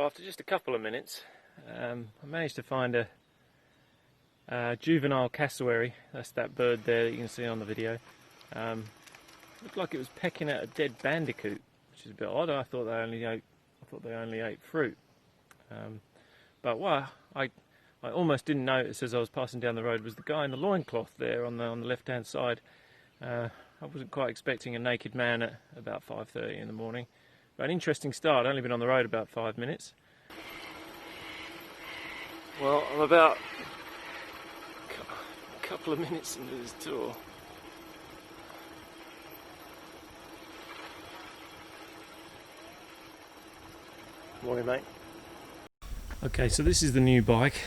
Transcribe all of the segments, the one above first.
So after just a couple of minutes, I managed to find a juvenile cassowary. That's that bird there that you can see on the video. Looked like it was pecking at a dead bandicoot, which is a bit odd. I thought they only ate fruit. But what I almost didn't notice as I was passing down the road was the guy in the loincloth there on the left-hand side. I wasn't quite expecting a naked man at about 5:30 in the morning. But an interesting start. Only been on the road about 5 minutes. Well, I'm about a couple of minutes into this tour. Morning, mate. Okay, so this is the new bike.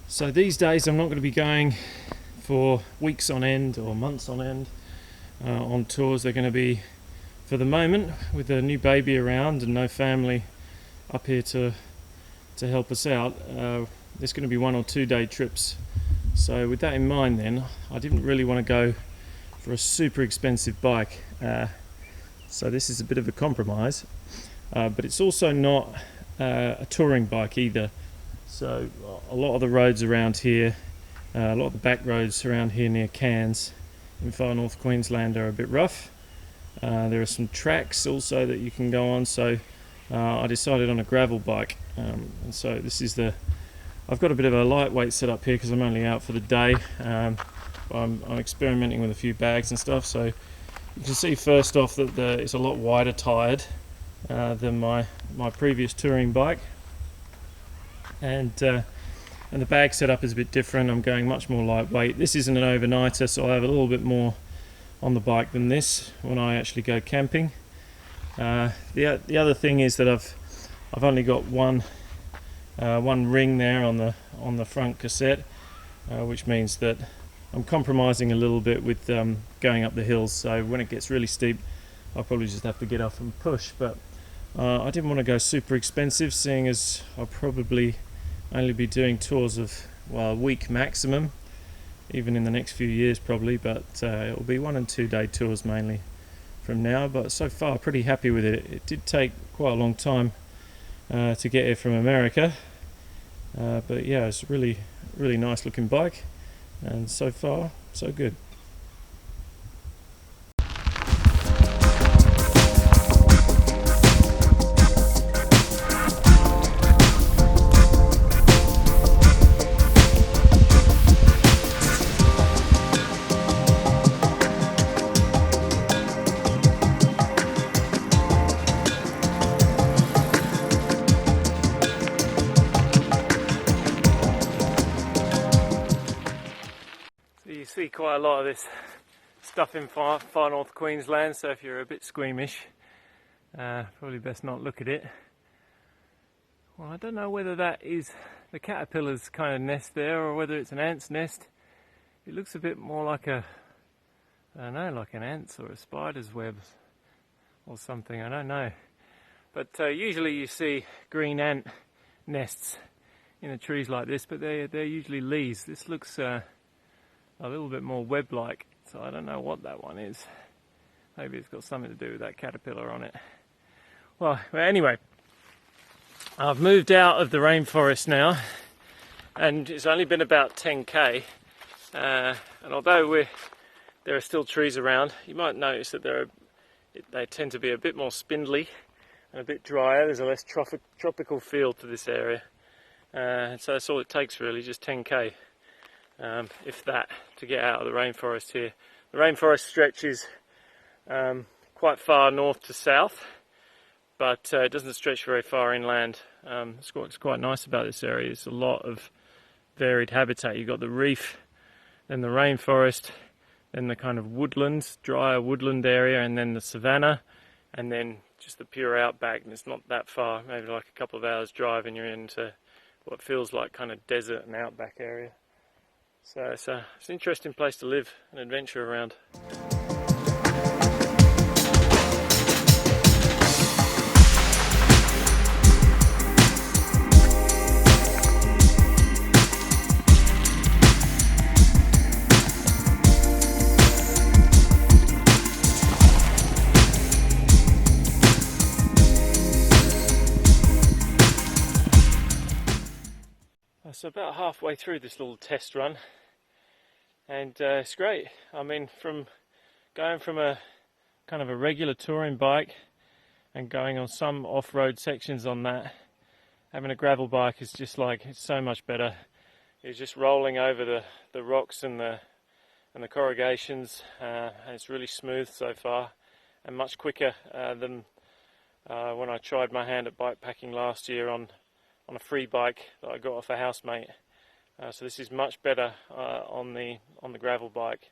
So these days I'm not going to be going for weeks on end or months on end on tours. They're going to be, for the moment, with a new baby around and no family up here to help us out, there's going to be 1 or 2 day trips. So with that in mind then, I didn't really want to go for a super expensive bike. So this is a bit of a compromise, but it's also not a touring bike either. So a lot of the roads around here, a lot of the back roads around here near Cairns in Far North Queensland are a bit rough. There are some tracks also that you can go on, so I decided on a gravel bike, and so this is I've got a bit of a lightweight setup here because I'm only out for the day. I'm experimenting with a few bags and stuff, so you can see first off that it's a lot wider tired than my previous touring bike, and the bag setup is a bit different. I'm going much more lightweight. This isn't an overnighter, so I have a little bit more on the bike than this when I actually go camping. The other thing is that I've only got one ring there on the front cassette, which means that I'm compromising a little bit with going up the hills. So when it gets really steep, I'll probably just have to get off and push. But I didn't want to go super expensive, seeing as I'll probably only be doing tours of, well, a week maximum, even in the next few years probably, but it'll be 1 and 2 day tours mainly from now. But so far pretty happy with it. It did take quite a long time to get here from America, but yeah, it's a really nice looking bike, and so far so good. You see quite a lot of this stuff in Far North Queensland, so if you're a bit squeamish, probably best not look at it. Well, I don't know whether that is the caterpillar's kind of nest there or whether it's an ant's nest. It looks a bit more like I don't know, like an ant's or a spider's web or something, I don't know. But usually you see green ant nests in the trees like this, but they're usually leaves. This looks a little bit more web-like, so I don't know what that one is. Maybe it's got something to do with that caterpillar on it. Well, anyway, I've moved out of the rainforest now, and it's only been about 10k, and although there are still trees around, you might notice that they tend to be a bit more spindly and a bit drier. There's a less tropical feel to this area, and so that's all it takes really, just 10k. If that, to get out of the rainforest here. The rainforest stretches quite far north to south, but it doesn't stretch very far inland. What's quite nice about this area is a lot of varied habitat. You've got the reef, then the rainforest, then the kind of woodlands, drier woodland area, and then the savanna, and then just the pure outback. And it's not that far, maybe like a couple of hours drive, and you're into what feels like kind of desert and outback area. So it's an interesting place to live and adventure around. So about halfway through this little test run, and it's great. I mean, from going from a kind of a regular touring bike and going on some off-road sections on that, having a gravel bike is just like, it's so much better. You're just rolling over the rocks and the corrugations, and it's really smooth so far, and much quicker than when I tried my hand at bikepacking last year on a free bike that I got off a housemate. So this is much better on the gravel bike.